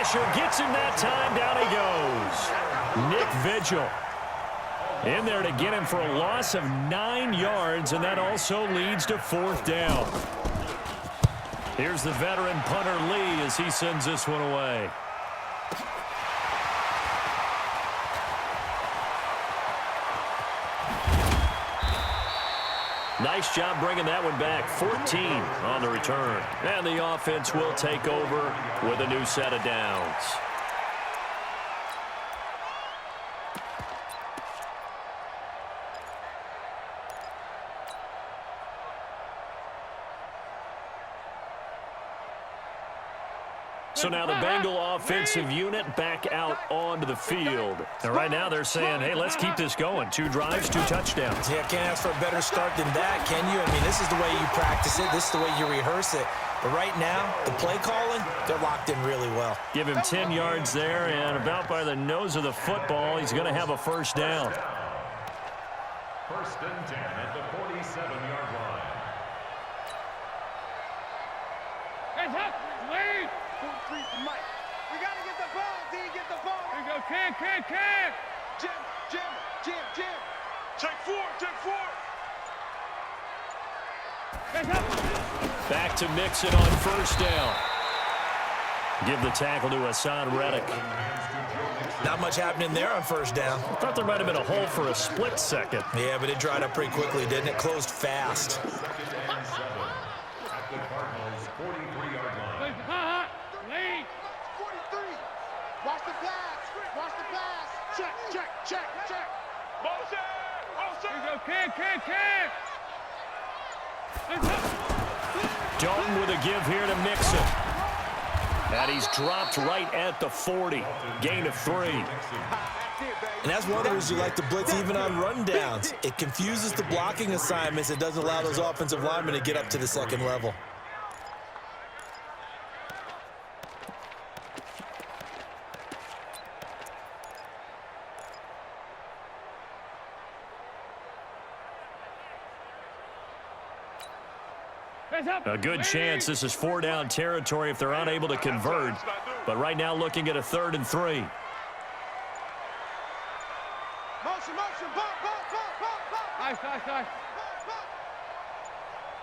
pressure. Gets him that time. Down he goes. Nick Vigil in there to get him for a loss of 9 yards, and that also leads to 4th down. Here's the veteran punter Lee as he sends this one away. Nice job bringing that one back. 14 on the return. And the offense will take over with a new set of downs. So now the Bengal offensive unit back out onto the field. And right now they're saying, hey, let's keep this going. 2 drives, 2 touchdowns. Yeah, can't ask for a better start than that, can you? I mean, this is the way you practice it. This is the way you rehearse it. But right now, the play calling, they're locked in really well. Give him 10 yards there, and about by the nose of the football, he's going to have a 1st down. 1st and 10 at the 47-yard line. Hands up, lead. Mike, we got to get the ball, D, get the ball. Here we go, Cam. Jim. Take 4. Hands up. Back to Mixon on 1st down. Give the tackle to Hassan Reddick. Not much happening there on 1st down. I thought there might have been a hole for a split second. Yeah, but it dried up pretty quickly, didn't it? Closed fast. At the Cardinals' 43-yard line. Lead. 43. Watch the pass. Check. Motion. Here we go, Cam. Dalton with a give here to Mixon. And he's dropped right at the 40. Gain of 3. And that's one of the reasons you like to blitz even on rundowns. It confuses the blocking assignments. It doesn't allow those offensive linemen to get up to the 2nd level. A good chance this is 4-down territory if they're unable to convert. But right now looking at a 3rd and 3. Motion. Nice.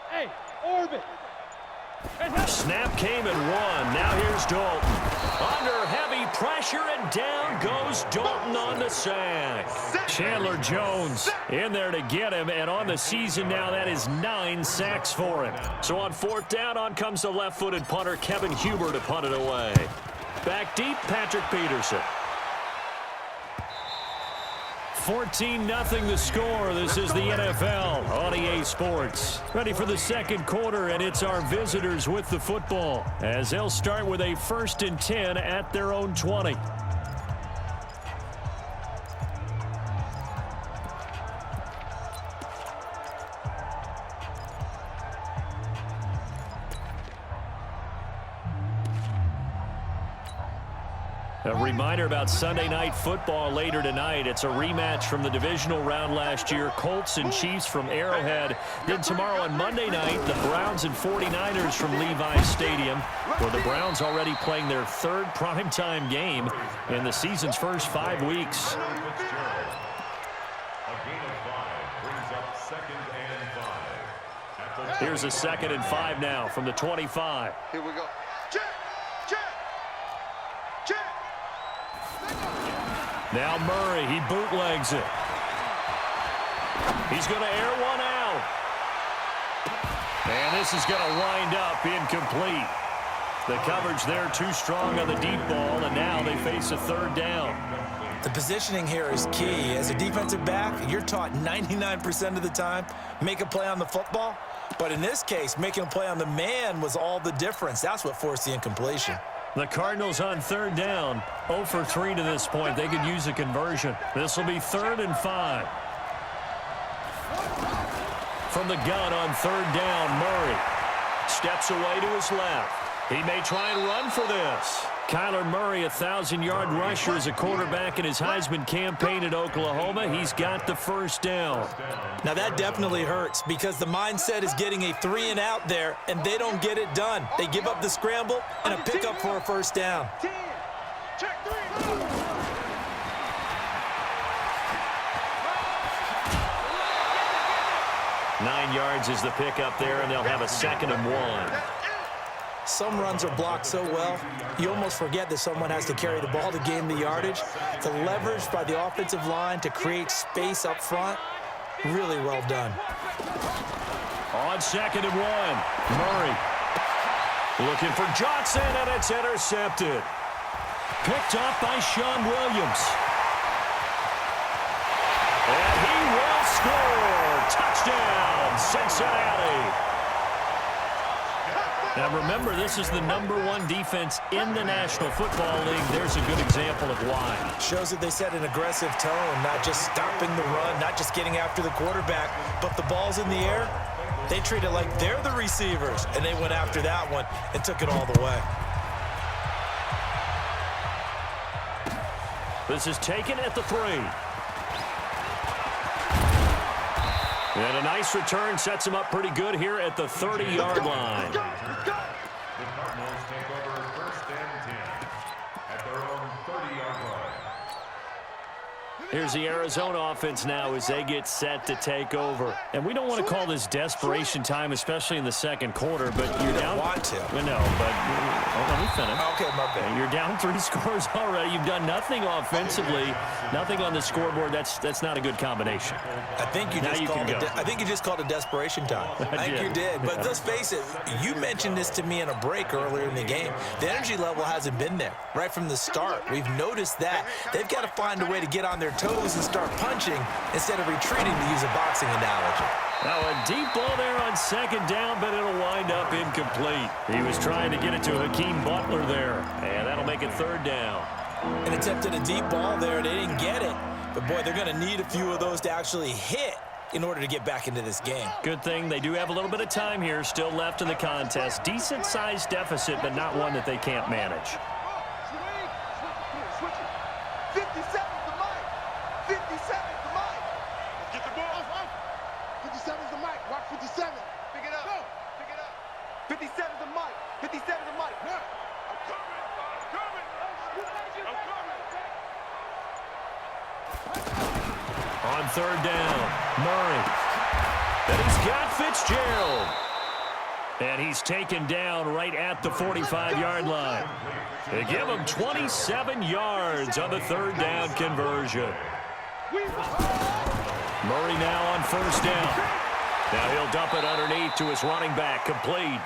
Hey, orbit. Snap came and 1. Now here's Dalton. Under heavy pressure, and down goes Dalton on the sack. Chandler Jones in there to get him, and on the season now, that is 9 sacks for him. So on 4th down, on comes the left-footed punter, Kevin Huber, to punt it away. Back deep, Patrick Peterson. 14-0 the score. This is the NFL on EA Sports. Ready for the 2nd quarter, and it's our visitors with the football as they'll start with a 1st and 10 at their own 20. A reminder about Sunday Night Football later tonight. It's a rematch from the divisional round last year. Colts and Chiefs from Arrowhead. Then tomorrow on Monday night, the Browns and 49ers from Levi's Stadium, where the Browns already playing their 3rd primetime game in the season's first 5 weeks. A gain of 5 brings up 2nd and 5. Here's a 2nd and 5 now from the 25. Here we go. Check. Now Murray, he bootlegs it. He's going to air one out. And this is going to wind up incomplete. The coverage there too strong on the deep ball, and now they face a 3rd down. The positioning here is key. As a defensive back, you're taught 99% of the time, make a play on the football. But in this case, making a play on the man was all the difference. That's what forced the incompletion. The Cardinals on 3rd down, 0 for 3 to this point. They could use a conversion. This will be 3rd and 5. From the gun on 3rd down, Murray steps away to his left. He may try and run for this. Kyler Murray, 1,000-yard rusher as a quarterback in his Heisman campaign at Oklahoma. He's got the 1st down. Now that definitely hurts because the mindset is getting a 3-and-out there, and they don't get it done. They give up the scramble and a pickup for a 1st down. Check 3. 9 yards is the pickup there, and they'll have a 2nd and 1. Some runs are blocked so well, you almost forget that someone has to carry the ball to gain the yardage. The leverage by the offensive line to create space up front, really well done. On 2nd and 1, Murray looking for Johnson, and it's intercepted. Picked up by Sean Williams. And he will score. Touchdown, Cincinnati. Now remember, this is the #1 defense in the National Football League. There's a good example of why. Shows that they set an aggressive tone, not just stopping the run, not just getting after the quarterback, but the ball's in the air. They treat it like they're the receivers, and they went after that one and took it all the way. This is taken at the 3. And a nice return sets him up pretty good here at the 30-yard line. The Cardinals take over 1st and 10 at their own 30-yard line. Here's the Arizona offense now as they get set to take over. And we don't want to call this desperation time, especially in the 2nd quarter, but you're down. Want to. Well, no, but let me finish. Okay, my bad. You're down 3 scores already. You've done nothing offensively, nothing on the scoreboard. That's not a good combination. I think you just called it desperation time. I think you did. But let's face it, you mentioned this to me in a break earlier in the game. The energy level hasn't been there right from the start. We've noticed that. They've got to find a way to get on their toes and start punching instead of retreating, to use a boxing analogy. Now a deep ball there on 2nd down, but it'll wind up incomplete. He was trying to get it to Hakeem Butler there, and that'll make it 3rd down. An attempt at a deep ball there. They didn't get it. But, boy, they're going to need a few of those to actually hit in order to get back into this game. Good thing they do have a little bit of time here still left in the contest. Decent-sized deficit, but not one that they can't manage. 57's the mic. 57's the mic. Get the ball. 57's the mic. Watch 57. Pick it up. Go. Pick it up. 57's the mic. 57's the mic. I'm coming. I'm coming. I'm coming. On 3rd down, Murray. And he's got Fitzgerald. And he's taken down right at the 45-yard line. They give him 27 yards on the 3rd down conversion. Murray now on 1st down. Now he'll dump it underneath to his running back, complete.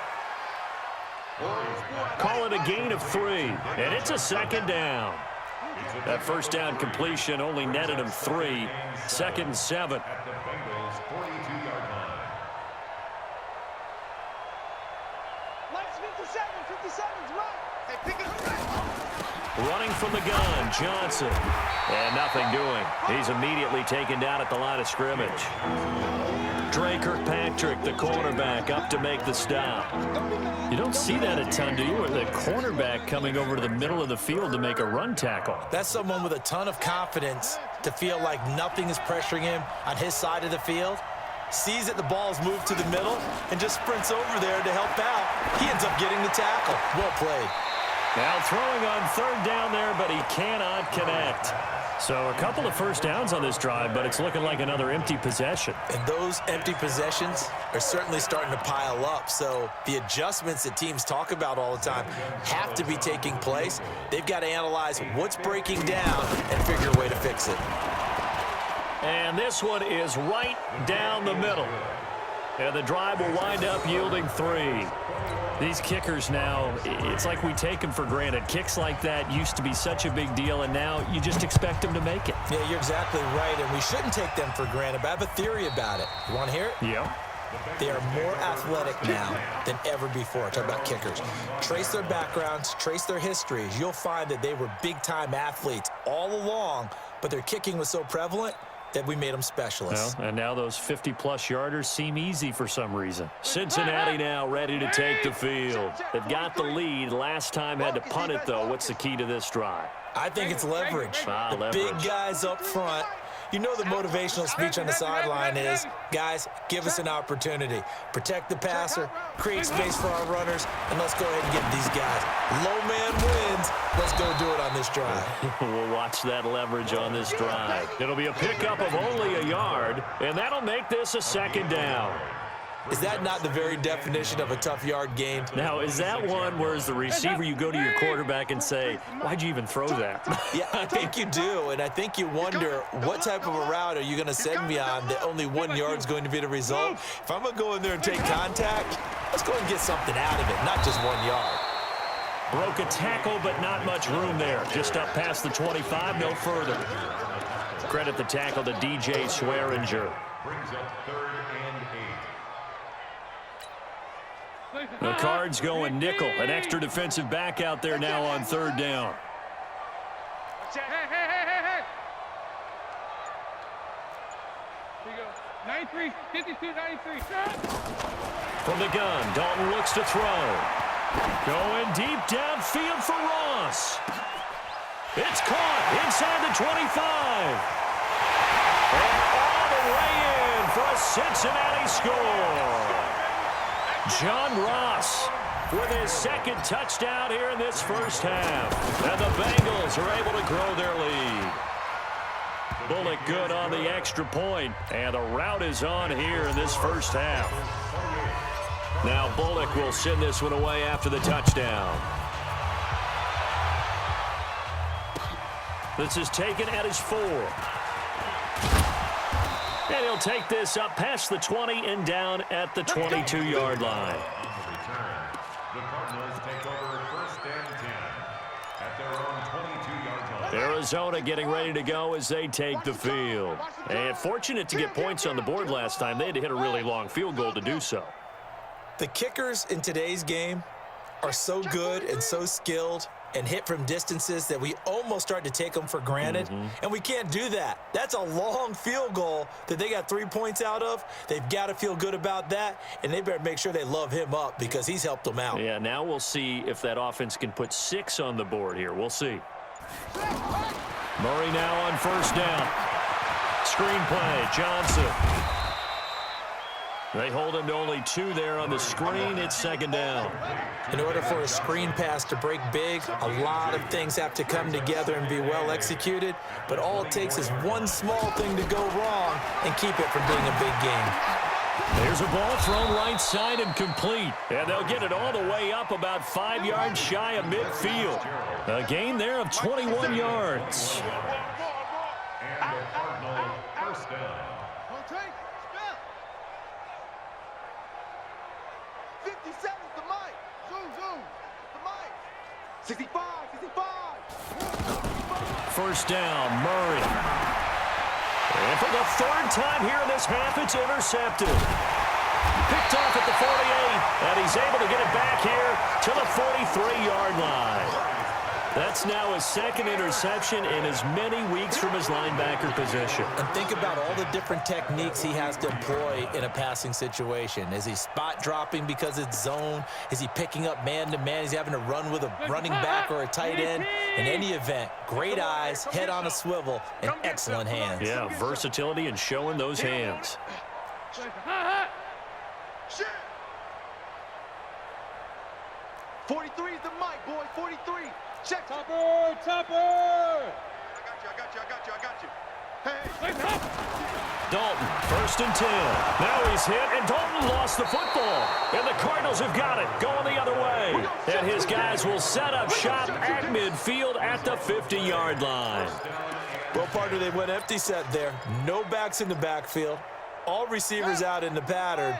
Call it a gain of 3, and it's a 2nd down. That 1st down completion only netted him 3. 2nd and 7. At the Bengals' 42-yard line. Let's 57's right. Hey, pick it up. Running from the gun, Johnson. And nothing doing. He's immediately taken down at the line of scrimmage. Dre Kirkpatrick, the cornerback, up to make the stop. You don't see that a ton, do you? Or the cornerback coming over to the middle of the field to make a run tackle. That's someone with a ton of confidence to feel like nothing is pressuring him on his side of the field. Sees that the ball's moved to the middle and just sprints over there to help out. He ends up getting the tackle. Well played. Now throwing on 3rd down there, but he cannot connect. So a couple of 1st downs on this drive, but it's looking like another empty possession. And those empty possessions are certainly starting to pile up. So the adjustments that teams talk about all the time have to be taking place. They've got to analyze what's breaking down and figure a way to fix it. And this one is right down the middle. And the drive will wind up yielding 3. These kickers now, it's like we take them for granted. Kicks like that used to be such a big deal, and now you just expect them to make it. Yeah, you're exactly right, and we shouldn't take them for granted, but I have a theory about it. You want to hear it? Yeah. They are more athletic now than ever before. Talk about kickers. Trace their backgrounds, trace their histories. You'll find that they were big-time athletes all along, but their kicking was so prevalent that we made them specialists. Well, and now those 50-plus yarders seem easy for some reason. Cincinnati now ready to take the field. They've got the lead. Last time had to punt it, though. What's the key to this drive? I think it's leverage. The big guys up front You know the motivational speech on the sideline is, guys, give us an opportunity. Protect the passer, create space for our runners, and let's go ahead and get these guys. Low man wins. Let's go do it on this drive. We'll watch that leverage on this drive. It'll be a pickup of only a yard, and that'll make this a second down. Is that not the very definition of a tough yard gain? Now, is that one where as the receiver you go to your quarterback and say, why'd you even throw that? Yeah, I think you do, and I think you wonder what type of a route are you going to send me on that only 1 yard is going to be the result? If I'm going to go in there and take contact, let's go and get something out of it, not just 1 yard. Broke a tackle, but not much room there. Just up past the 25, no further. Credit the tackle to DJ Swearinger. Brings up 3rd and 8. The Cards going nickel. An extra defensive back out there now on 3rd down. Hey, hey, hey, hey, hey. Here you go. 93, 52, 93. From the gun, Dalton looks to throw. Going deep downfield for Ross. It's caught inside the 25. And all the way in for a Cincinnati score. John Ross with his 2nd touchdown here in this first half. And the Bengals are able to grow their lead. Bullock good on the extra point, and the route is on here in this first half. Now Bullock will send this one away after the touchdown. This is taken at his 4. And he'll take this up past the 20 and down at the 22-yard line. On the return, the Cardinals take over 1st and 10 at their own 22-yard line. Arizona getting ready to go as they take the field. And fortunate to get points on the board last time. They had to hit a really long field goal to do so. The kickers in today's game are so good and so skilled and hit from distances that we almost start to take them for granted, and we can't do that. That's a long field goal that they got 3 points out of. They've got to feel good about that, and they better make sure they love him up because he's helped them out. Yeah, now we'll see if that offense can put 6 on the board here. We'll see. Murray now on 1st down. Screen play, Johnson. They hold him to only 2 there on the screen. It's 2nd down. In order for a screen pass to break big, a lot of things have to come together and be well executed, but all it takes is one small thing to go wrong and keep it from being a big game. There's a ball thrown right side and complete, and they'll get it all the way up about 5 yards shy of midfield. A gain there of 21 yards. And the Cardinal 1st down. 57 the mic. Zoom. The mic. 65. 1st down, Murray. And for the 3rd time here in this half, it's intercepted. Picked off at the 48, and he's able to get it back here to the 43-yard line. That's now his 2nd interception in as many weeks from his linebacker position. And think about all the different techniques he has to employ in a passing situation. Is he spot dropping because it's zone? Is he picking up man-to-man? Is he having to run with a running back or a tight end? In any event, great eyes, head on a swivel, and excellent hands. Yeah, versatility and showing those hands. Shit. 43 is the mic, boy. 43. Check. Topper! I got you. Hey. Dalton, 1st and 10. Now he's hit, and Dalton lost the football. And the Cardinals have got it, going the other way. And his guys will set up shop at midfield at the 50-yard line. Well, partner, they went empty set there. No backs in the backfield. All receivers out in the pattern.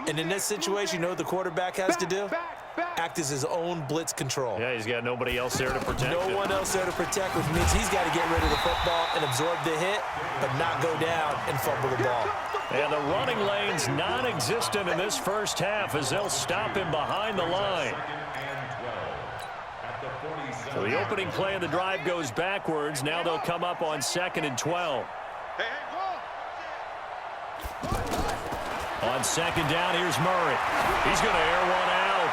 And in this situation, you know what the quarterback has to do? Act as his own blitz control. Yeah, he's got nobody else there to protect him. No one else there to protect, which means he's got to get rid of the football and absorb the hit, but not go down and fumble the ball. And the running lane's non-existent in this first half as they'll stop him behind the line. So the opening play of the drive goes backwards. Now they'll come up on 2nd and 12. On 2nd down, here's Murray. He's going to air one out.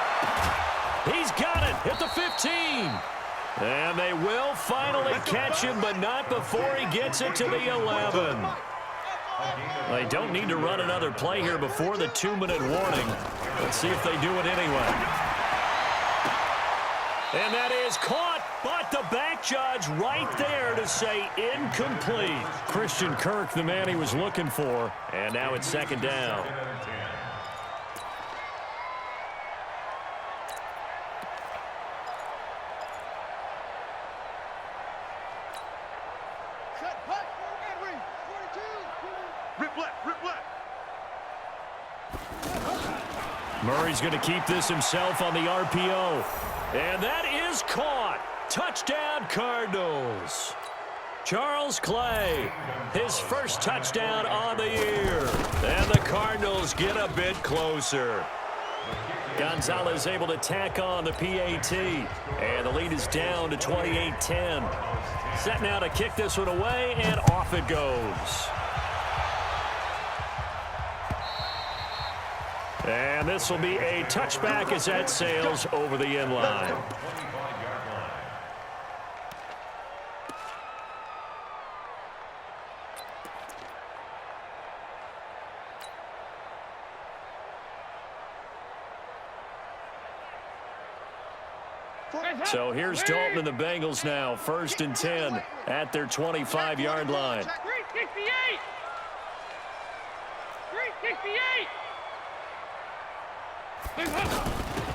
He's got it at the 15. And they will finally catch him, but not before he gets it to the 11. They don't need to run another play here before the 2-minute warning. Let's see if they do it anyway. And that is caught, but the back judge right there to say incomplete. Christian Kirk, the man he was looking for, and now it's second down. Murray's going to keep this himself on the RPO. And that is caught. Touchdown, Cardinals. Charles Clay, his first touchdown on the year. And the Cardinals get a bit closer. Gonzalez able to tack on the PAT. And the lead is down to 28-10. Set now to kick this one away, and off it goes. And this will be a touchback as that sails over the end line. So here's Dalton and the Bengals now, 1st and 10 at their 25-yard line. 368! 368!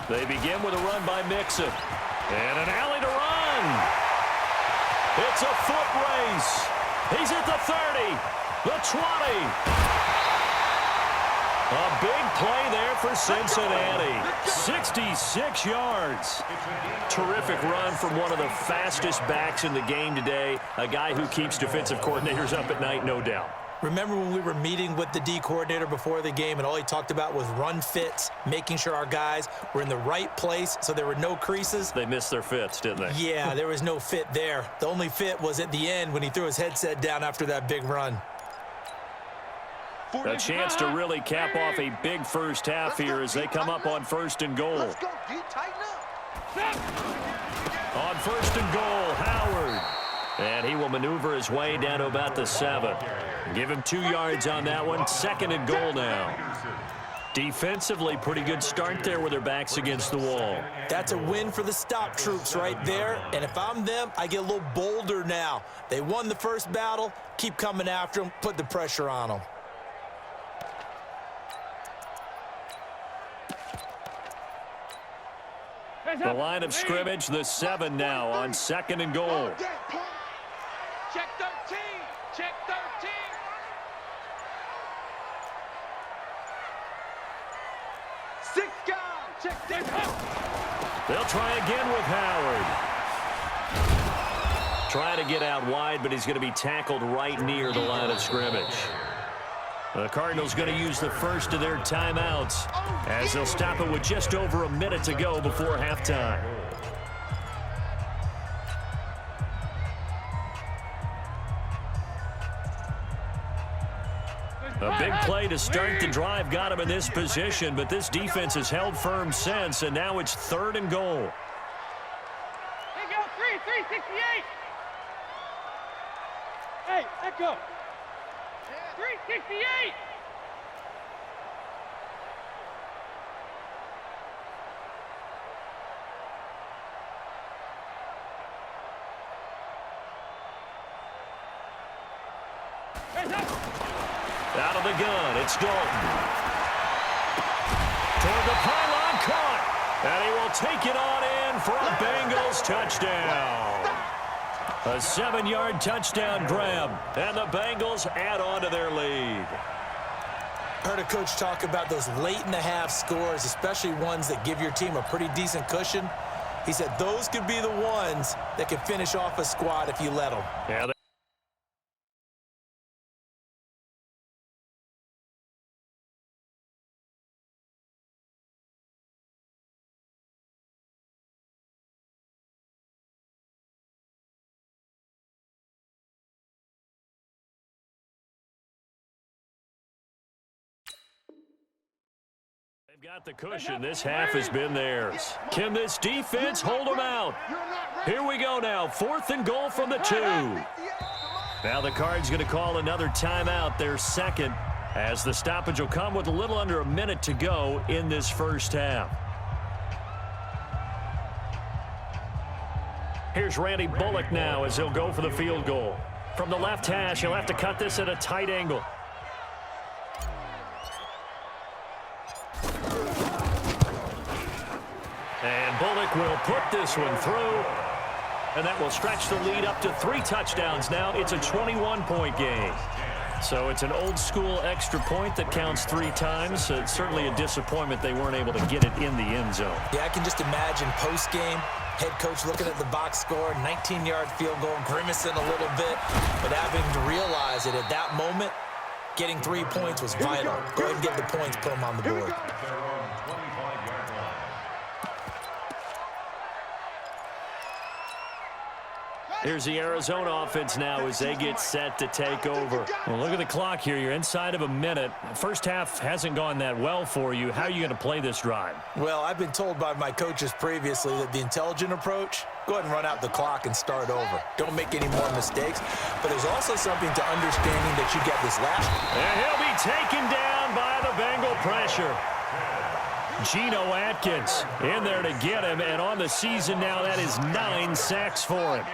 They begin with a run by Mixon. And an alley to run. It's a foot race. He's at the 30, the 20. A big play there for Cincinnati. 66 yards. Terrific run from one of the fastest backs in the game today. A guy who keeps defensive coordinators up at night, no doubt. Remember when we were meeting with the D coordinator before the game and all he talked about was run fits, making sure our guys were in the right place so there were no creases? They missed their fits, didn't they? Yeah, there was no fit there. The only fit was at the end when he threw his headset down after that big run. A chance to really cap off a big first half here as they come up on 1st and goal. Let's go, D. Tighten up. On 1st and goal, Howard. And he will maneuver his way down to about the 7. Give him 2 yards on that one. 2nd and goal now. Defensively, pretty good start there with their backs against the wall. That's a win for the stop troops right there. And if I'm them, I get a little bolder now. They won the first battle. Keep coming after them. Put the pressure on them. The line of scrimmage, the 7 now on 2nd and goal. Check 13! Check 13! Six guys. Check 13. They'll try again with Howard. Trying to get out wide, but he's going to be tackled right near the line of scrimmage. The Cardinals going to use the first of their timeouts as they'll stop it with just over a minute to go before halftime. A big play to start the drive got him in this position, but this defense has held firm since, and now it's 3rd and goal. Hey, go, 368! Hey, echo! 368! Out of the gun, it's Dalton. Toward the pylon, caught. And he will take it on in for a Bengals touchdown. A 7-yard touchdown grab, and the Bengals add on to their lead. Heard a coach talk about those late-in-the-half scores, especially ones that give your team a pretty decent cushion. He said those could be the ones that can finish off a squad if you let them. Yeah, Got the cushion. This half has been theirs. Can this defense hold them out? Here we go now. 4th and goal from the 2. Now the Cards going to call another timeout, their second, as the stoppage will come with a little under a minute to go in this first half. Here's Randy Bullock now as he'll go for the field goal. From the left hash, he'll have to cut this at a tight angle. And Bullock will put this one through. And that will stretch the lead up to 3 touchdowns now. It's a 21-point game. So it's an old-school extra point that counts 3 times. So it's certainly a disappointment they weren't able to get it in the end zone. Yeah, I can just imagine post-game, head coach looking at the box score, 19-yard field goal, grimacing a little bit, but having to realize that at that moment, getting 3 points was vital. Go ahead and get the points, put them on the board. Here's the Arizona offense now as they get set to take over. Well, look at the clock here. You're inside of a minute. First half hasn't gone that well for you. How are you going to play this drive? Well, I've been told by my coaches previously that the intelligent approach, go ahead and run out the clock and start over. Don't make any more mistakes. But there's also something to understanding that you get this last. And he'll be taken down by the Bengal pressure. Geno Atkins in there to get him. And on the season now, that is 9 sacks for him.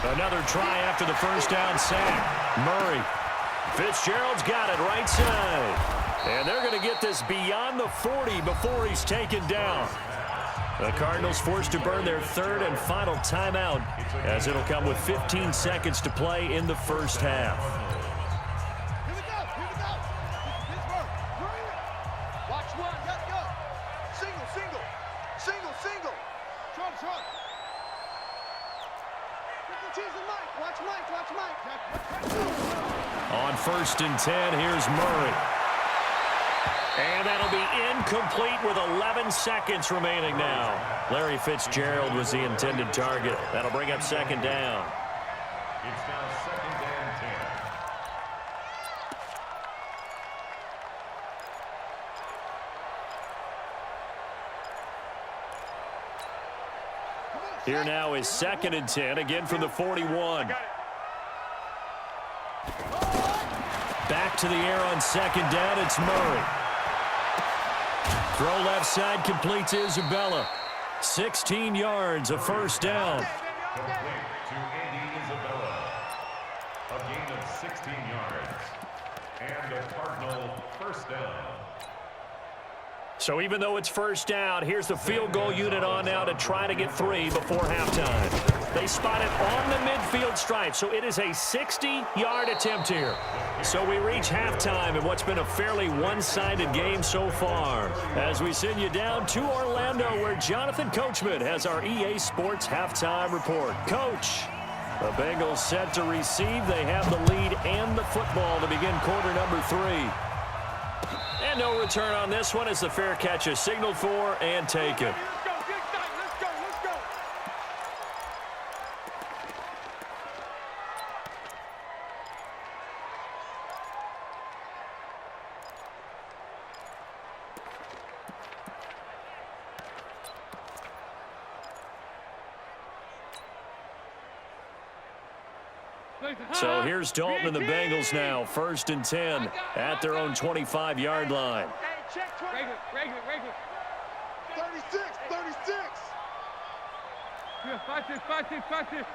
Another try after the first down sack. Murray. Fitzgerald's got it right side. And they're going to get this beyond the 40 before he's taken down. The Cardinals forced to burn their 3rd and final timeout as it'll come with 15 seconds to play in the first half. Here we go. Pittsburgh. Watch one. Go. Single. Trump. Watch Mike. On 1st and 10, here's Murray. And that'll be incomplete with 11 seconds remaining now. Larry Fitzgerald was the intended target. That'll bring up 2nd down. It's now 2nd and 10. Here now is 2nd and 10, again from the 41. Back to the air on 2nd down, it's Murray. Throw left side, completes Isabella. 16 yards, a first down. Complete to Andy Isabella. A gain of 16 yards. And a Cardinal first down. So even though it's first down, here's the field goal unit on now to try to get 3 before halftime. They spot it on the midfield stripe, so it is a 60-yard attempt here. So we reach halftime in what's been a fairly one-sided game so far. As we send you down to Orlando, where Jonathan Coachman has our EA Sports halftime report. Coach, the Bengals set to receive. They have the lead and the football to begin quarter number 3. And no return on this one as the fair catch is signaled for and taken. Let's go. So here's Dalton and the Bengals now. 1st and 10 at their own 25-yard line. Hey, check 20. Regular. 36. Yeah, 5-6.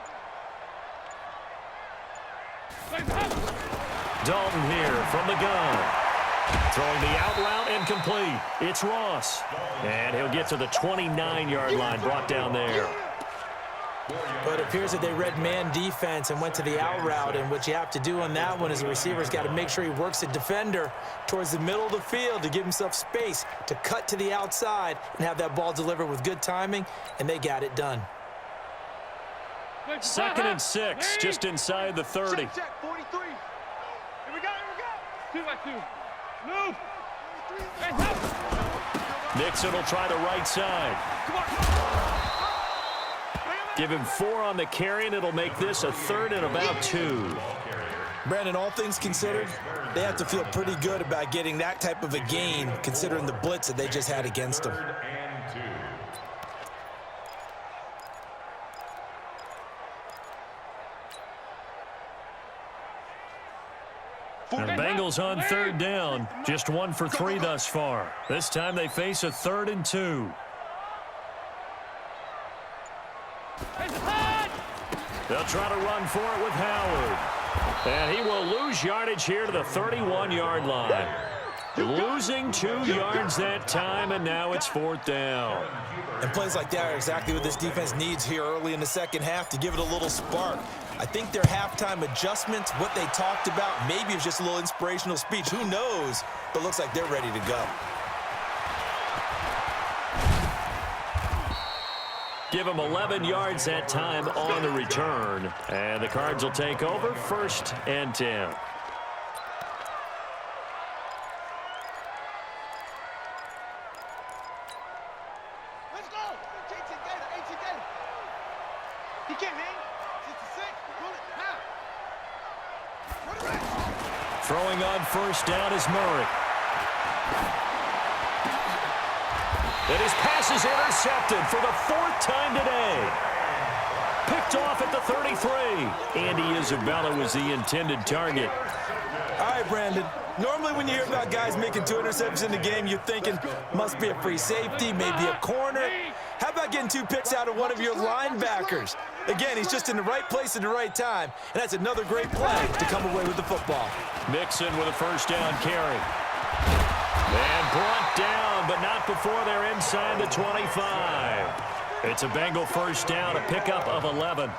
Dalton here from the gun. Throwing the out route and complete. It's Ross. And he'll get to the 29-yard line, brought down there. But it appears that they read man defense and went to the out route, and what you have to do on that one is the receiver's got to make sure he works the defender towards the middle of the field to give himself space to cut to the outside and have that ball delivered with good timing, and they got it done. 2nd and 6, just inside the 30. Check 43. Here we go. 2-by-2. Move. Nixon will try the right side. Come on. Give him 4 on the carry, and it'll make this a 3rd and about 2. Brandon, all things considered, they have to feel pretty good about getting that type of a gain, considering the blitz that they just had against them. And the Bengals on third down, just 1 for 3 thus far. This time they face a 3rd and 2. They'll try to run for it with Howard. And he will lose yardage here to the 31-yard line. Losing 2 yards that time, and now it's 4th down. And plays like that are exactly what this defense needs here early in the second half to give it a little spark. I think their halftime adjustments, what they talked about, maybe it was just a little inspirational speech. Who knows? But looks like they're ready to go. Give them 11 yards that time on the return. And the Cards will take over 1st and 10. Let's go. 18 Gator, 18 Gator. He can't hang. 66. Pull it. Now. Run it back. Throwing on 1st down is Murray. And his pass is intercepted for the 4th time today. Picked off at the 33. Andy Isabella was the intended target. All right, Brandon. Normally when you hear about guys making 2 interceptions in the game, you're thinking must be a free safety, maybe a corner. How about getting 2 picks out of one of your linebackers? Again, he's just in the right place at the right time, and that's another great play to come away with the football. Mixon with a 1st down carry. And brought down, but not before they're inside the 25. It's a Bengal 1st down, a pickup of 11.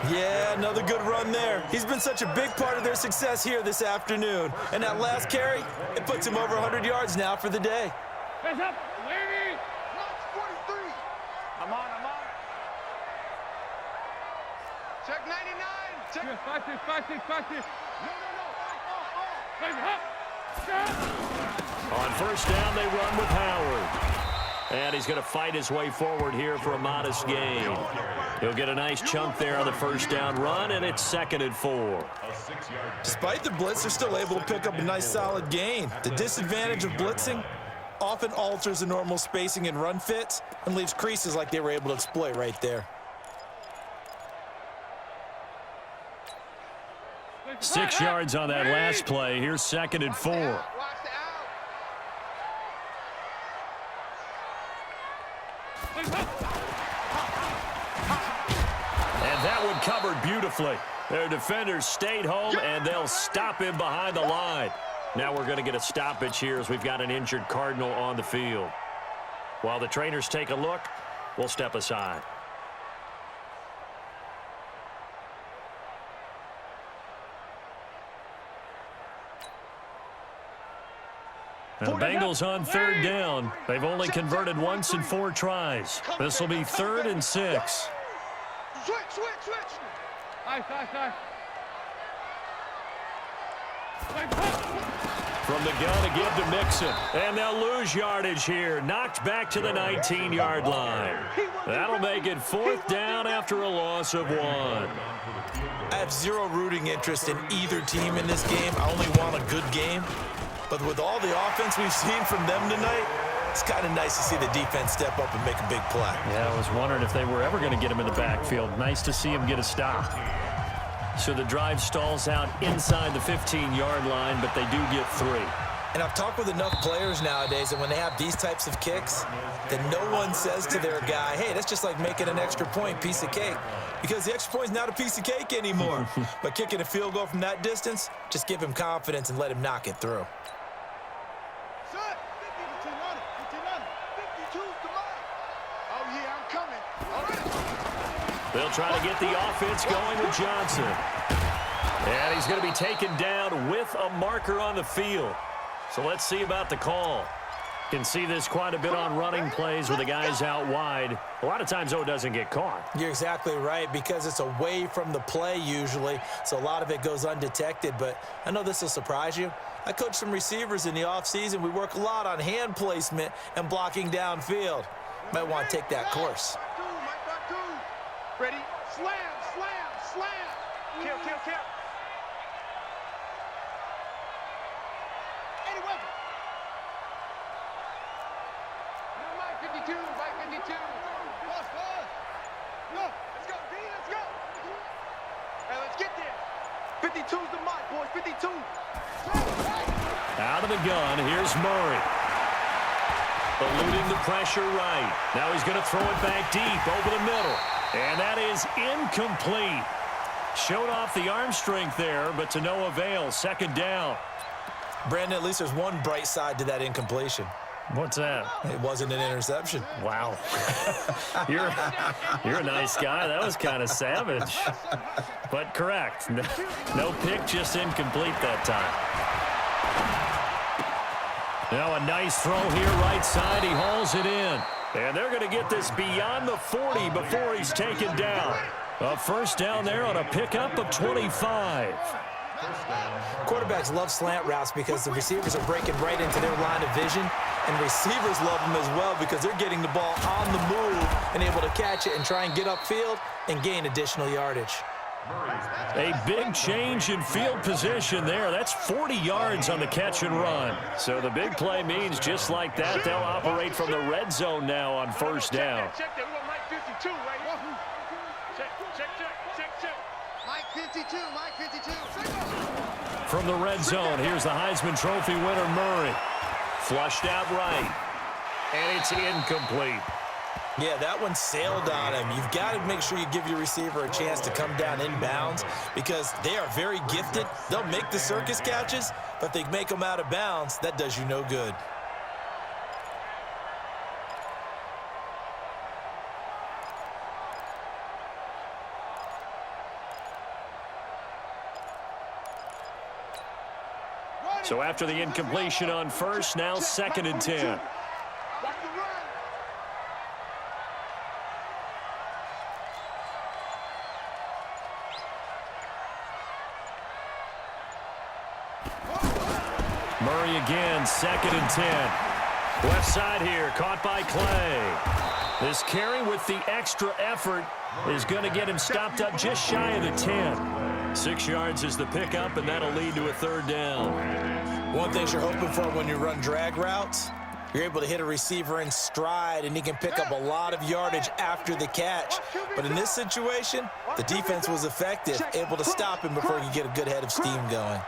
Yeah, another good run there. He's been such a big part of their success here this afternoon. And that last carry, it puts him over 100 yards now for the day. Hands up, Larry. Watch 43. I'm on. Check 99. Check. Watch this. No. Hands up. On 1st down, they run with Howard. And he's going to fight his way forward here for a modest gain. He'll get a nice chunk there on the 1st down run, and it's 2nd and 4. Despite the blitz, they're still able to pick up a nice solid gain. The disadvantage of blitzing often alters the normal spacing and run fits and leaves creases like they were able to exploit right there. 6 yards on that last play. Here's 2nd and 4. Watch the out. And that one covered beautifully. Their defenders stayed home, and they'll stop him behind the line. Now we're going to get a stoppage here as we've got an injured Cardinal on the field. While the trainers take a look, we'll step aside. And the Bengals on 3rd down. They've only converted once in 4 tries. This will be 3rd and 6. Switch. Nice. From the gun again to Mixon. And they'll lose yardage here. Knocked back to the 19-yard line. That'll make it 4th down after a loss of 1. I have zero rooting interest in either team in this game. I only want a good game. But with all the offense we've seen from them tonight, it's kind of nice to see the defense step up and make a big play. Yeah, I was wondering if they were ever going to get him in the backfield. Nice to see him get a stop. So the drive stalls out inside the 15-yard line, but they do get 3. And I've talked with enough players nowadays that when they have these types of kicks, that no one says to their guy, hey, that's just like making an extra point, piece of cake. Because the extra point's not a piece of cake anymore. But kicking a field goal from that distance, just give him confidence and let him knock it through. Son, 52's the mark. Oh, yeah, I'm coming. All right. They'll try to get the offense going with Johnson. And he's going to be taken down with a marker on the field. So let's see about the call. Can see this quite a bit on running plays with the guys out wide. A lot of times, though, it doesn't get caught. You're exactly right, because it's away from the play usually, so a lot of it goes undetected. But I know this will surprise you. I coach some receivers in the offseason. We work a lot on hand placement and blocking downfield. Might want to take that course. Ready? Slam. Kill. Get there. 52's the mic, boys. 52. Out of the gun, here's Murray. Eluding the pressure right. Now he's going to throw it back deep over the middle. And that is incomplete. Showed off the arm strength there, but to no avail. Second down. Brandon, at least there's one bright side to that incompletion. What's that? It wasn't an interception. Wow. You're a nice guy. That was kind of savage. But correct. No pick, just incomplete that time. Now a nice throw here right side. He hauls it in. And they're going to get this beyond the 40 before he's taken down. A first down there on a pickup of 25. Quarterbacks love slant routes because the receivers are breaking right into their line of vision, and receivers love them as well because they're getting the ball on the move and able to catch it and try and get upfield and gain additional yardage. A big change in field position there. That's 40 yards on the catch and run. So the big play means just like that, they'll operate from the red zone now on first down. Check that. We got Mike 52 right here. Check. Mike 52, Mike 52. From the red zone, here's the Heisman Trophy winner, Murray. Flushed out right. And it's incomplete. Yeah, that one sailed on him. You've got to make sure you give your receiver a chance to come down inbounds because they are very gifted. They'll make the circus catches, but if they make them out of bounds, that does you no good. So after the incompletion on first, now second and 10. Murray again, second and 10. Left side here, caught by Clay. This carry with the extra effort is going to get him stopped up just shy of the 10. 6 yards is the pickup, and that'll lead to a third down. One thing you're hoping for when you run drag routes, you're able to hit a receiver in stride, and he can pick up a lot of yardage after the catch. But in this situation, the defense was effective, able to stop him before he could get a good head of steam going.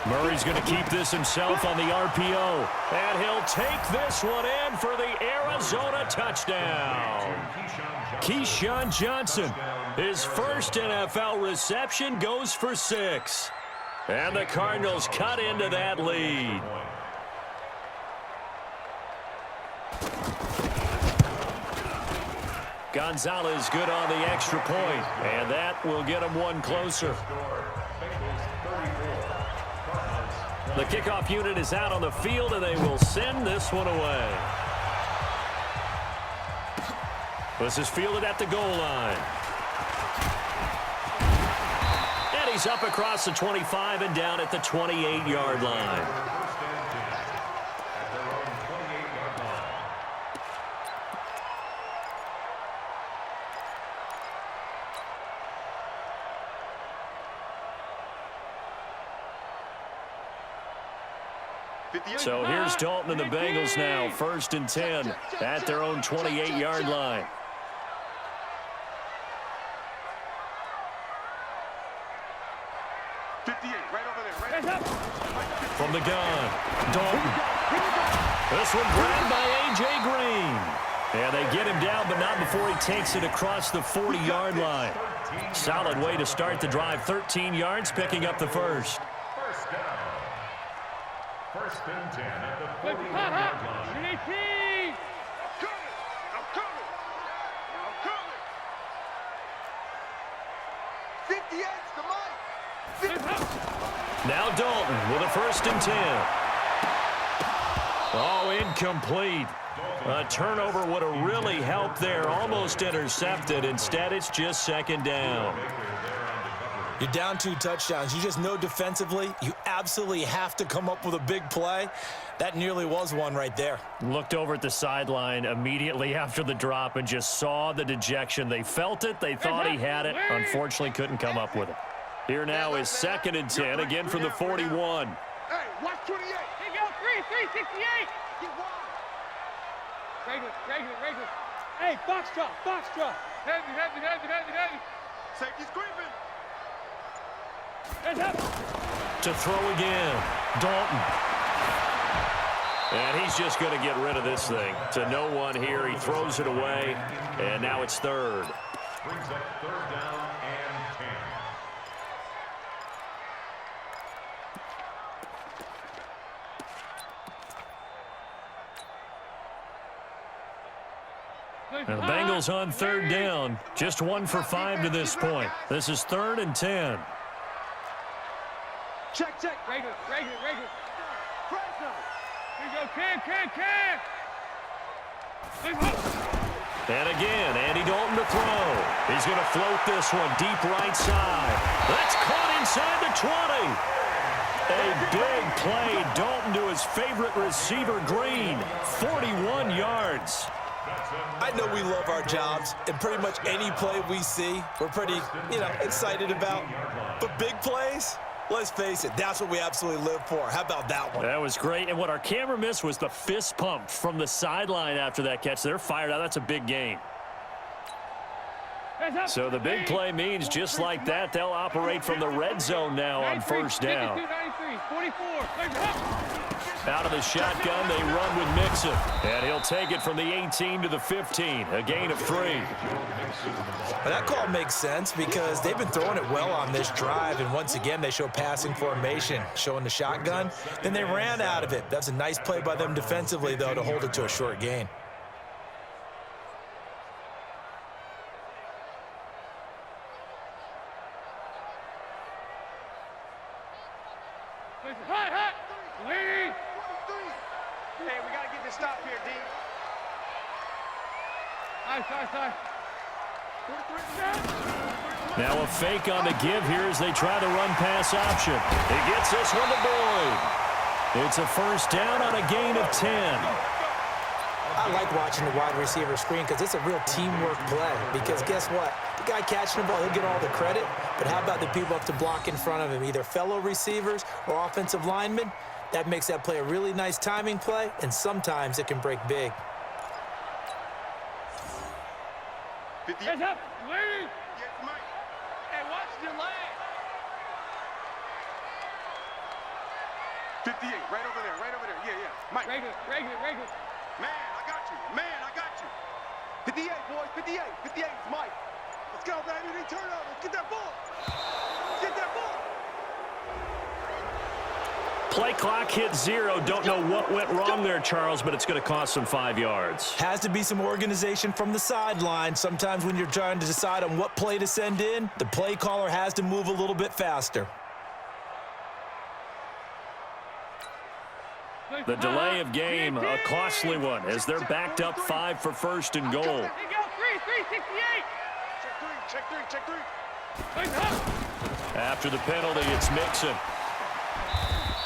Murray's going to keep this himself on the RPO. And he'll take this one in for the Arizona touchdown. Keyshawn Johnson, his first NFL reception, goes for 6. And the Cardinals cut into that lead. Gonzalez good on the extra point, and that will get him one closer. The kickoff unit is out on the field, and they will send this one away. This is fielded at the goal line. And he's up across the 25 and down at the 28-yard line. So here's Dalton and the Bengals now, first and 10 at their own 28-yard line. From the gun, Dalton. This one grabbed by A.J. Green. And they get him down, but not before he takes it across the 40-yard line. Solid way to start the drive, 13 yards, picking up the first. First and 10 at the 41-yard line. I'm coming. 58's the mic. Now Dalton with a first and 10. Oh, incomplete. A turnover would have really helped there. Almost intercepted. Instead, it's just second down. You're down 2 touchdowns. You just know defensively you absolutely have to come up with a big play. That nearly was one right there. Looked over at the sideline immediately after the drop and just saw the dejection. They felt it. They thought he had it. Unfortunately, couldn't come up with it. Here now is second and 10, again from the 41. Hey, watch 28. Here you go, 368. Regular. Hey, box drop. Heavy. Safety's creeping. It's heavy. To throw again, Dalton. And he's just going to get rid of this thing. To no one here. He throws it away, and now it's third. Brings up third down and 10. And the Bengals on third down. Just 1 for 5 to this point. This is 3rd and 10. Check. Regular. Press now. Here you go. Can. And again, Andy Dalton to throw. He's going to float this one deep right side. That's caught inside the 20. A big play. Dalton to his favorite receiver, Green. 41 yards. I know we love our jobs, and pretty much any play we see, we're pretty, excited about. But big plays, let's face it, that's what we absolutely live for. How about that one? That was great. And what our camera missed was the fist pump from the sideline after that catch. They're fired out. That's a big game. So the big play means just like that, they'll operate from the red zone now on first down. 44. Out of the shotgun, they run with Mixon. And he'll take it from the 18 to the 15, a gain of 3. Well, that call makes sense because they've been throwing it well on this drive, and once again, they show passing formation, showing the shotgun. Then they ran out of it. That's a nice play by them defensively, though, to hold it to a short gain. Hot. Lead. Hey, we got to get this stop here, D. Side. Now a fake on the give here as they try the run-pass option. He gets this one to Boyd. It's a first down on a gain of 10. I like watching the wide receiver screen because it's a real teamwork play. Because guess what? The guy catching the ball, he'll get all the credit. But how about the people up to block in front of him, either fellow receivers or offensive linemen? That makes that play a really nice timing play, and sometimes it can break big. Heads up. Lead. Yes, Mike. Hey, watch the leg. 58, right over there. Yeah. Mike. Regular. Man, I got you. 58, boys, 58. 58 is Mike. Let's go, baby. They turn over. Let's get that ball. Play clock hit 0. Don't know what went wrong there, Charles, but it's going to cost them 5 yards. Has to be some organization from the sideline. Sometimes when you're trying to decide on what play to send in, the play caller has to move a little bit faster. The delay of game, a costly one, as they're backed up 5 for first and goal. Here you go. 368. Check three. After the penalty, it's Mixon.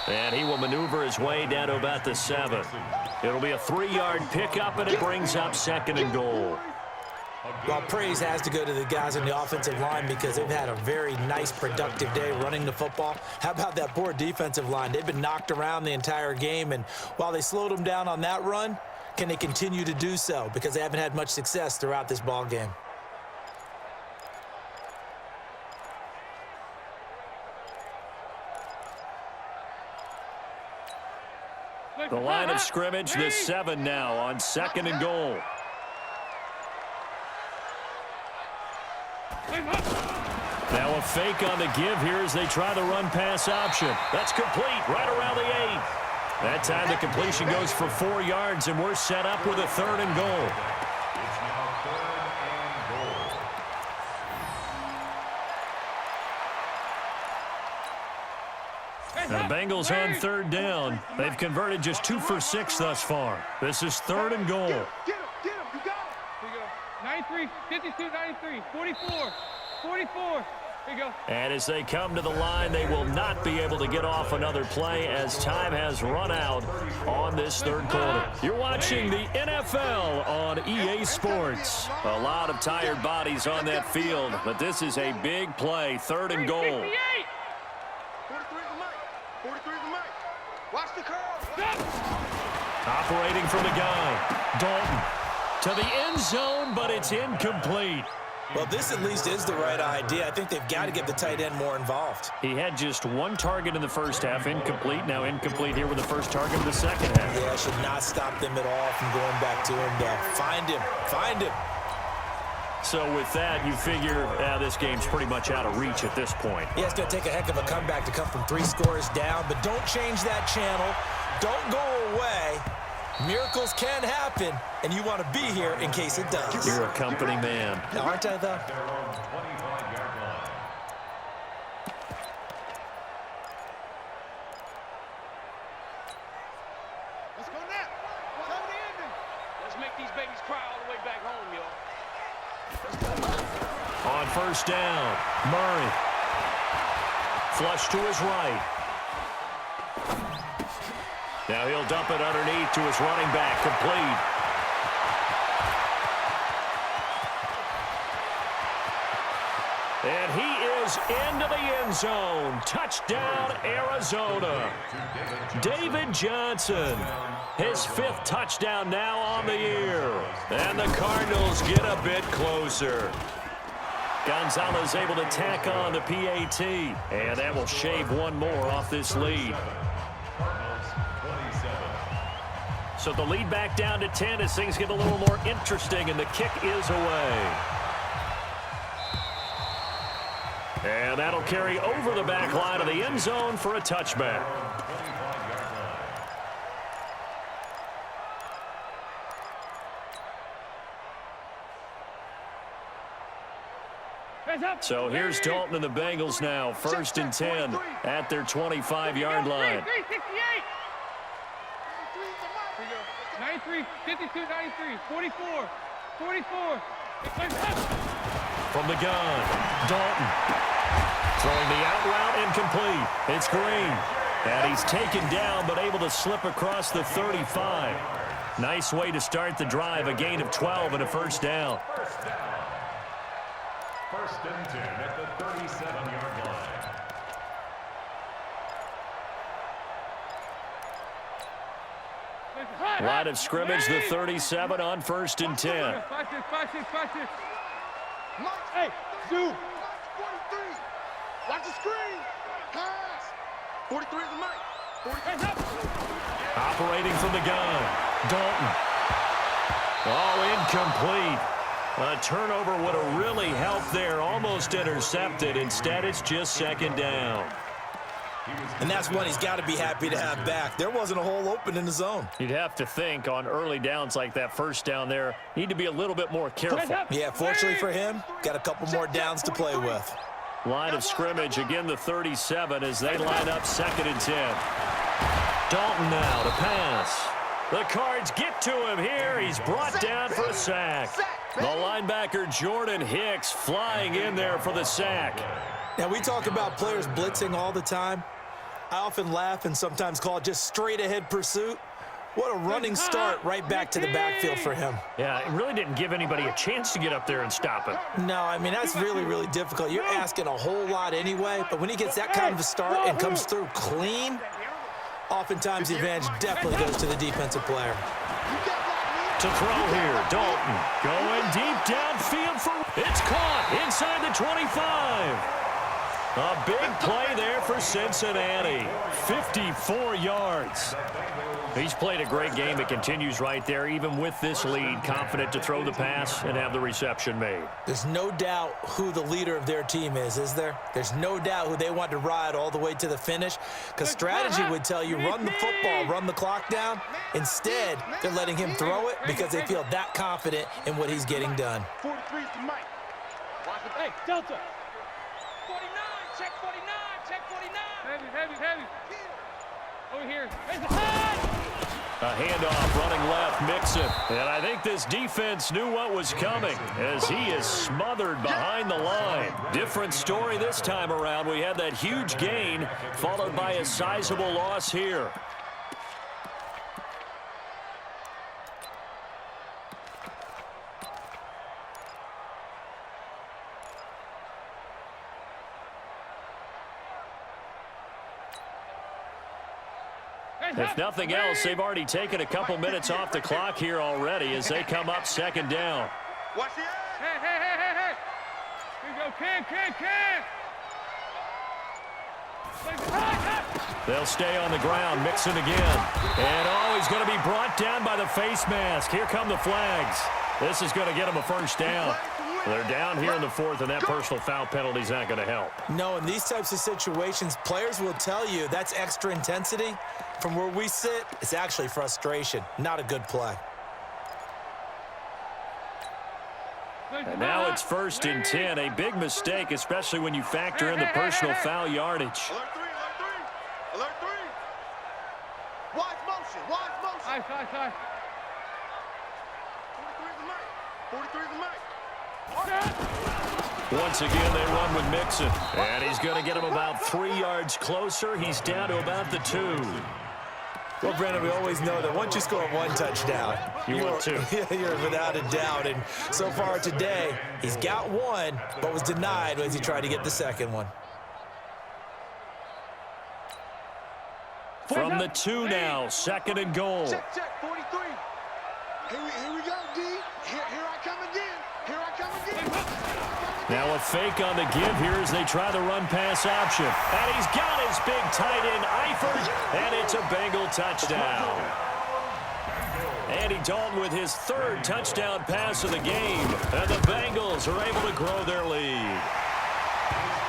And he will maneuver his way down to about the 7. It'll be a 3-yard pickup, and it brings up 2nd and goal. Well, praise has to go to the guys on the offensive line because they've had a very nice, productive day running the football. How about that poor defensive line? They've been knocked around the entire game, and while they slowed them down on that run, can they continue to do so? Because they haven't had much success throughout this ball game. The line of scrimmage, the 7 now on 2nd and goal. Now a fake on the give here as they try the run-pass option. That's complete right around the 8. That time the completion goes for 4 yards, and we're set up with a 3rd and goal. It's now 3rd and goal. And the Bengals on 3rd down. They've converted just 2 for 6 thus far. This is 3rd and goal. Get him. You got it. Here you go. 93, 52, 93, 44. Here you go. And as they come to the line, they will not be able to get off another play as time has run out on this 3rd quarter. You're watching the NFL on EA Sports. A lot of tired bodies on that field, but this is a big play, 3rd and goal. 68. 43 is the mic. Watch the curl. Operating from the gun. Dalton to the end zone, but it's incomplete. Well, this at least is the right idea. I think they've got to get the tight end more involved. He had just one target in the first half, incomplete. Now incomplete here with the first target of the second half. Yeah, should not stop them at all from going back to him, though. Find him. Find him. So with that, you figure this game's pretty much out of reach at this point. Yeah, it's going to take a heck of a comeback to come from 3 scores down, but don't change that channel. Don't go away. Miracles can happen, and you want to be here in case it does. You're a company man. Now, aren't I, though? Their own 25-yard line. Let's go now. Cover the ending. Let's make these babies cry all the way back home, y'all. On first down, Murray. Flush to his right. Now he'll dump it underneath to his running back, complete. And he is into the end zone. Touchdown, Arizona. David Johnson, his 5th touchdown now on the year. And the Cardinals get a bit closer. Gonzalez able to tack on the PAT, and that will shave one more off this lead. So the lead back down to 10 as things get a little more interesting, and the kick is away. And that'll carry over the back line of the end zone for a touchback. So here's Dalton and the Bengals now, 1st and 10 at their 25-yard line. 93, 52, 93, 44, 44. From the gun, Dalton. Throwing the out route incomplete. It's Green. And he's taken down but able to slip across the 35. Nice way to start the drive, a gain of 12 and a first down. First and 10 at the 37-yard line. Line of scrimmage, the 37 on 1st and 10. Watch this. Hey, Zoo. 43. Watch the screen. Pass. 43 is the mic. 43. Operating from the gun, Dalton. All incomplete. A turnover would have really helped there, almost intercepted. Instead, it's just 2nd down. And that's one he's got to be happy to have back. There wasn't a hole open in the zone. You'd have to think on early downs like that first down there, need to be a little bit more careful. Yeah, fortunately for him, got a couple more downs to play with. Line of scrimmage, again the 37 as they line up 2nd and 10. Dalton now to pass. The Cards get to him here. He's brought down for a sack. The linebacker Jordan Hicks flying in there for the sack. Now, we talk about players blitzing all the time. I often laugh and sometimes call it just straight-ahead pursuit. What a running start right back to the backfield for him. Yeah, it really didn't give anybody a chance to get up there and stop it. No, I mean, that's really, really difficult. You're asking a whole lot anyway, but when he gets that kind of a start and comes through clean, oftentimes the advantage definitely goes to the defensive player. To throw here, Dalton going deep downfield for... It's caught inside the 25. A big play there for Cincinnati. 54 yards. He's played a great game. It continues right there, even with this lead, confident to throw the pass and have the reception made. There's no doubt who the leader of their team is there? There's no doubt who they want to ride all the way to the finish, because strategy would tell you run the football, run the clock down. Instead, they're letting him throw it because they feel that confident in what he's getting done. 43 is the mic. Hey, Delta. 49, check 49, check 49. Heavy. Over here. A handoff running left, Mixon. And I think this defense knew what was coming as he is smothered behind the line. Different story this time around. We had that huge gain followed by a sizable loss here. If nothing else, they've already taken a couple minutes off the clock here already as they come up second down. Watch it. Hey. Here we go, Cam. They'll stay on the ground, mixing again. And he's going to be brought down by the face mask. Here come the flags. This is going to get them a first down. They're down here in the fourth, and that personal foul penalty is not going to help. No, in these types of situations, players will tell you that's extra intensity. From where we sit, it's actually frustration. Not a good play. And now it's 1st and 10. A big mistake, especially when you factor in the personal foul yardage. Alert three. Alert three. Wide motion. Aye. 43 is the mic. Once again, they run with Mixon. And he's going to get him about 3 yards closer. He's down to about the 2. Well, Brandon, we always know that once you score 1 touchdown, You want 2. You're without a doubt. And so far today, he's got 1, but was denied as he tried to get the second one. From the 2 now, 2nd and goal. Check, 43. Here we go, D. Here I come again. Now a fake on the give here as they try the run-pass option. And he's got his big tight end, Eifert, and it's a Bengal touchdown. Andy Dalton with his 3rd touchdown pass of the game. And the Bengals are able to grow their lead.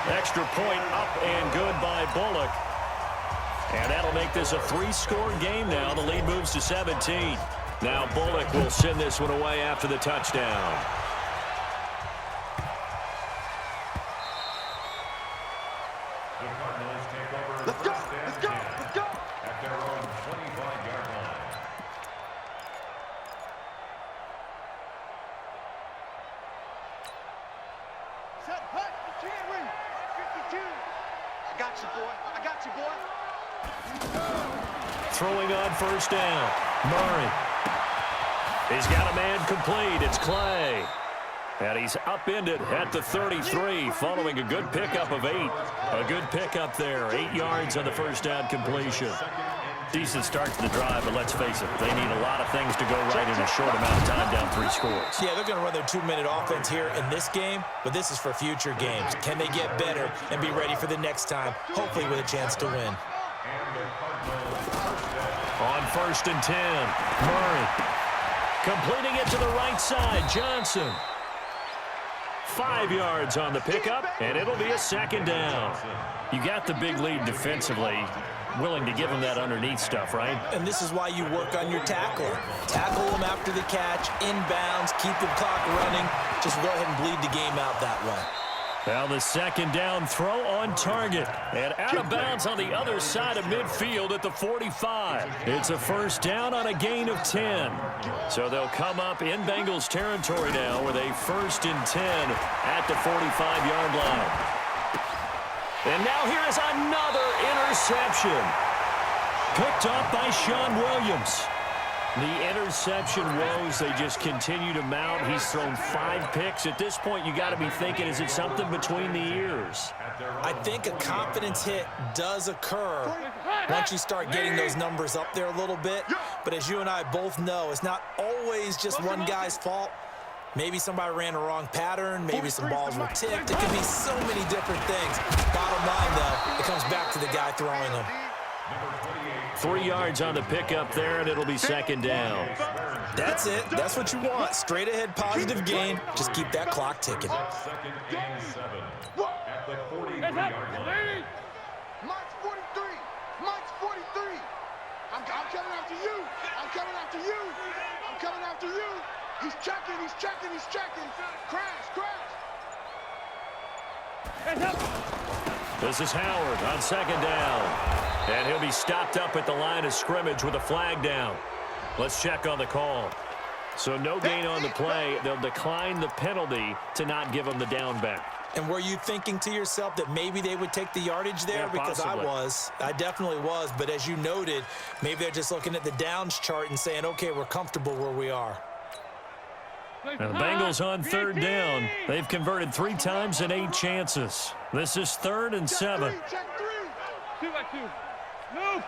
Extra point up and good by Bullock. And that'll make this a 3-score game now. The lead moves to 17. Now Bullock will send this one away after the touchdown. Let's go. At their own 25-yard line. Set, hut, you can't win. 52. I got you, boy. Throwing on 1st down. Murray. He's got a man complete. It's Clay. And he's upended at the 33 following a good pickup of 8. A good pickup there. 8 yards on the 1st down completion. Decent start to the drive, but let's face it, they need a lot of things to go right in a short amount of time down 3 scores. Yeah, they're going to run their 2-minute offense here in this game, but this is for future games. Can they get better and be ready for the next time, hopefully with a chance to win? On 1st and 10, Murray. Completing it to the right side, Johnson. 5 yards on the pickup, and it'll be a 2nd down. You got the big lead defensively. Willing to give them that underneath stuff, right? And this is why you work on your tackler. Tackle them after the catch, inbounds, keep the clock running. Just go ahead and bleed the game out that way. Now the 2nd down throw on target. And out of bounds on the other side of midfield at the 45. It's a 1st down on a gain of 10. So they'll come up in Bengals territory now with a 1st and 10 at the 45-yard line. And now here is another interception. Picked off by Sean Williams. The interception woes, they just continue to mount. He's thrown 5 picks. At this point, you got to be thinking, is it something between the ears? I think a confidence hit does occur once you start getting those numbers up there a little bit. But as you and I both know, it's not always just one guy's fault. Maybe somebody ran a wrong pattern. Maybe some balls were tipped. It could be so many different things. Bottom line, though, it comes back to the guy throwing them. 3 yards on the pickup there, and it'll be 2nd down. That's it. That's what you want. Straight ahead, positive gain. Just keep that clock ticking. 2nd and 7 at the 43-yard line. Mike's 43. Mike's 43. I'm coming after you. I'm coming after you. I'm coming after you. He's checking. Crash. This is Howard on 2nd down. And he'll be stopped up at the line of scrimmage with a flag down. Let's check on the call. So no gain on the play. They'll decline the penalty to not give them the down back. And were you thinking to yourself that maybe they would take the yardage there? Yeah, because possibly. I definitely was. But as you noted, maybe they're just looking at the downs chart and saying, okay, we're comfortable where we are. And the Bengals on 3rd down. They've converted 3 times in 8 chances. This is 3rd and 7. Check 3. 2 by 2. Move.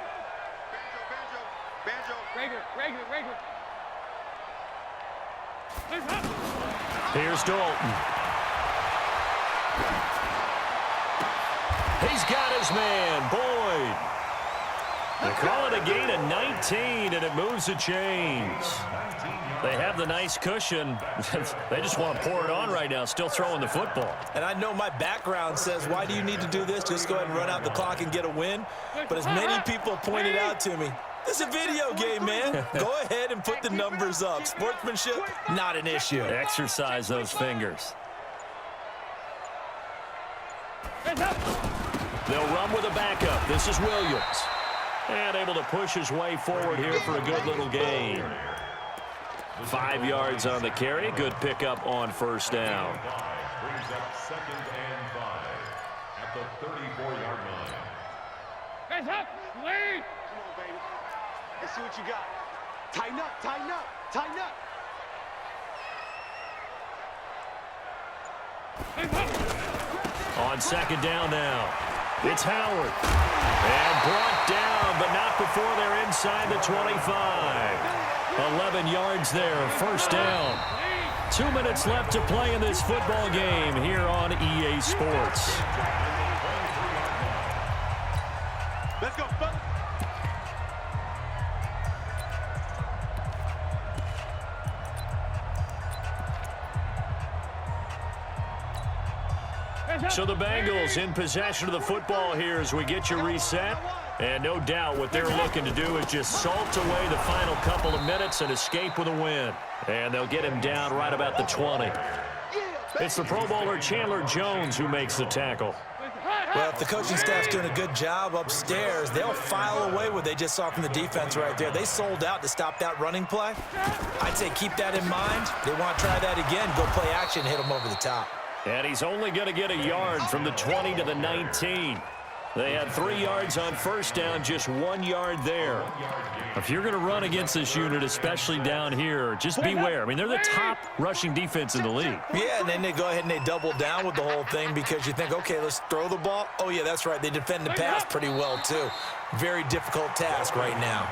Regular. Here's Dalton. He's got his man, Boyd. They call it a gain of 19, and it moves the chains. They have the nice cushion. They just want to pour it on right now, still throwing the football. And I know my background says, why do you need to do this? Just go ahead and run out the clock and get a win. But as many people pointed out to me, this is a video game, man. Go ahead and put the numbers up. Sportsmanship, not an issue. Exercise those fingers. They'll run with a backup. This is Williams. And able to push his way forward here for a good little gain. 5 yards on the carry. Good pickup on first down. Brings up 2nd and 5 at the 34-yard line. Hands up, lead. Come on, baby. Let's see what you got. Tighten up. On second down now. It's Howard. And brought down, but not before they're inside the 25. 11 yards there, first down. 2 minutes left to play in this football game here on EA Sports. Let's go, fellas. So the Bengals in possession of the football here as we get you reset. And no doubt what they're looking to do is just salt away the final couple of minutes and escape with a win. And they'll get him down right about the 20. It's the Pro Bowler Chandler Jones who makes the tackle. Well, if the coaching staff's doing a good job upstairs, they'll file away what they just saw from the defense right there. They sold out to stop that running play. I'd say keep that in mind. They want to try that again, go play action, hit them over the top. And he's only going to get a yard from the 20 to the 19. They had 3 yards on first down, just 1 yard there. If you're going to run against this unit, especially down here, just beware. I mean, they're the top rushing defense in the league. Yeah, and then they go ahead and they double down with the whole thing because you think, okay, let's throw the ball. Oh, yeah, that's right. They defend the pass pretty well, too. Very difficult task right now.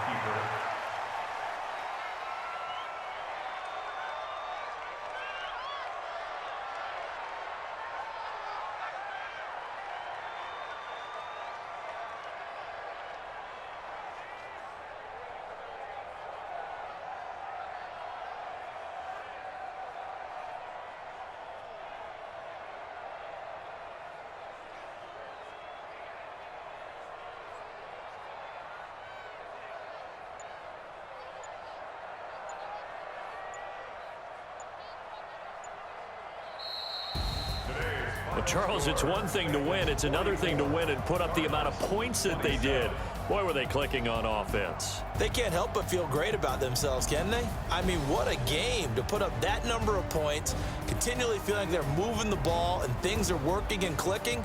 Well, Charles, it's one thing to win. It's another thing to win and put up the amount of points that they did. Boy, were they clicking on offense. They can't help but feel great about themselves, can they? I mean, what a game to put up that number of points, continually feeling like they're moving the ball and things are working and clicking.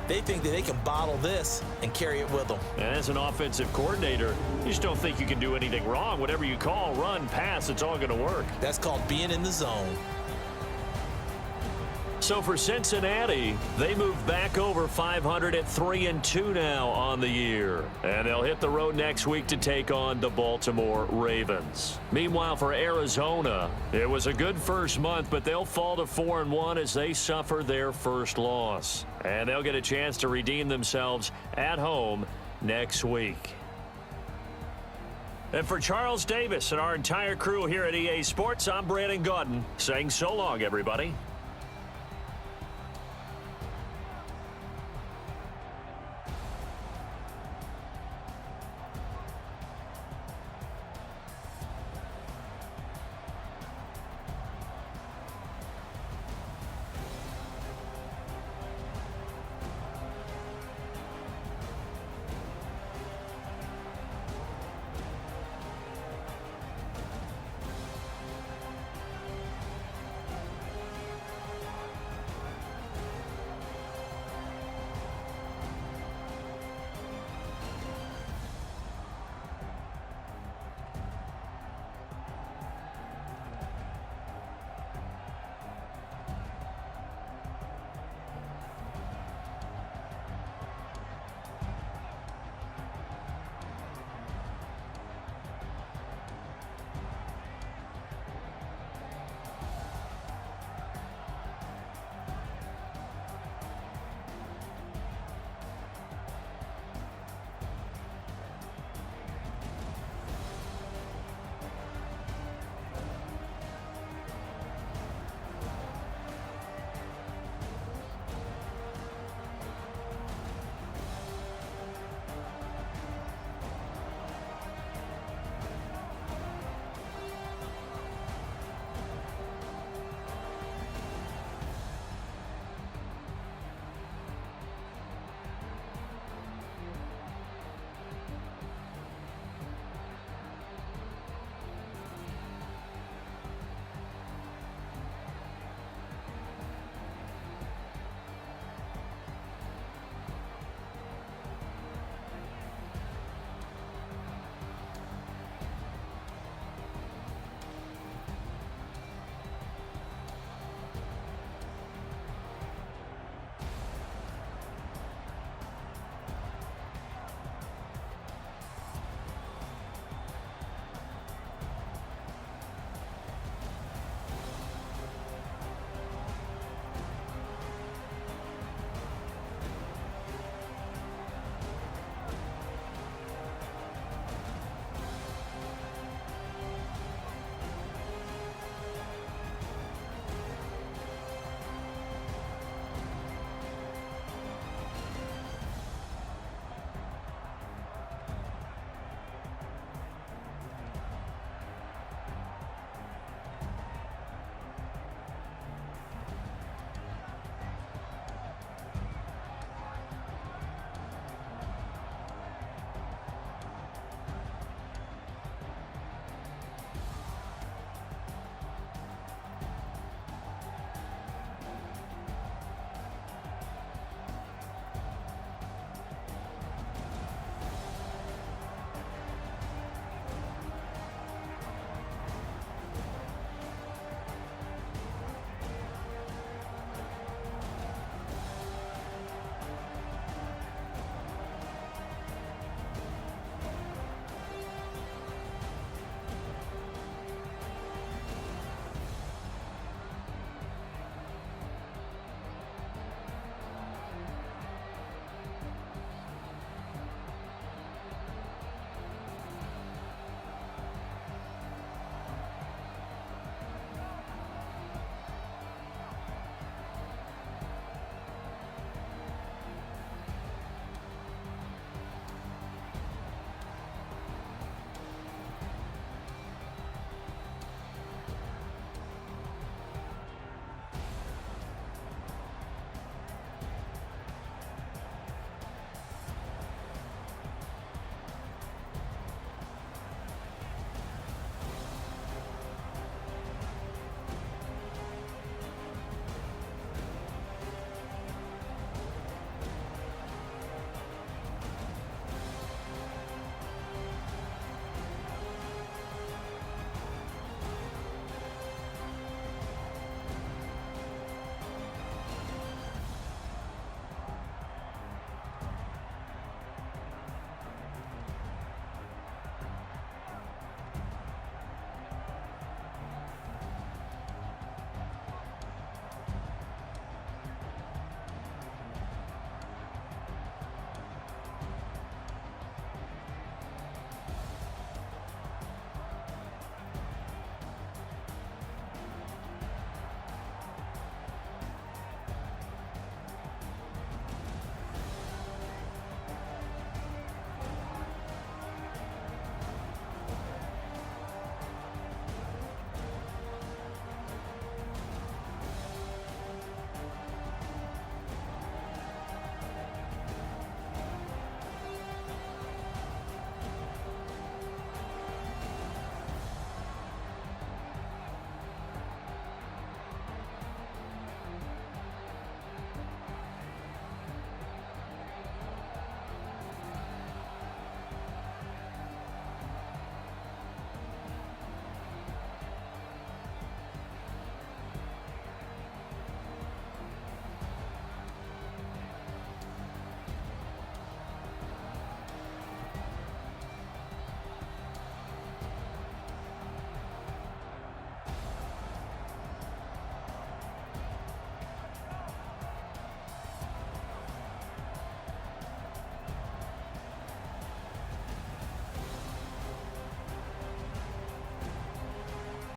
They think that they can bottle this and carry it with them. And as an offensive coordinator, you just don't think you can do anything wrong. Whatever you call, run, pass, it's all going to work. That's called being in the zone. So for Cincinnati, they move back over 500 at 3-2 now on the year. And they'll hit the road next week to take on the Baltimore Ravens. Meanwhile, for Arizona, it was a good first month, but they'll fall to 4-1 as they suffer their first loss. And they'll get a chance to redeem themselves at home next week. And for Charles Davis and our entire crew here at EA Sports, I'm Brandon Gaudin saying so long, everybody.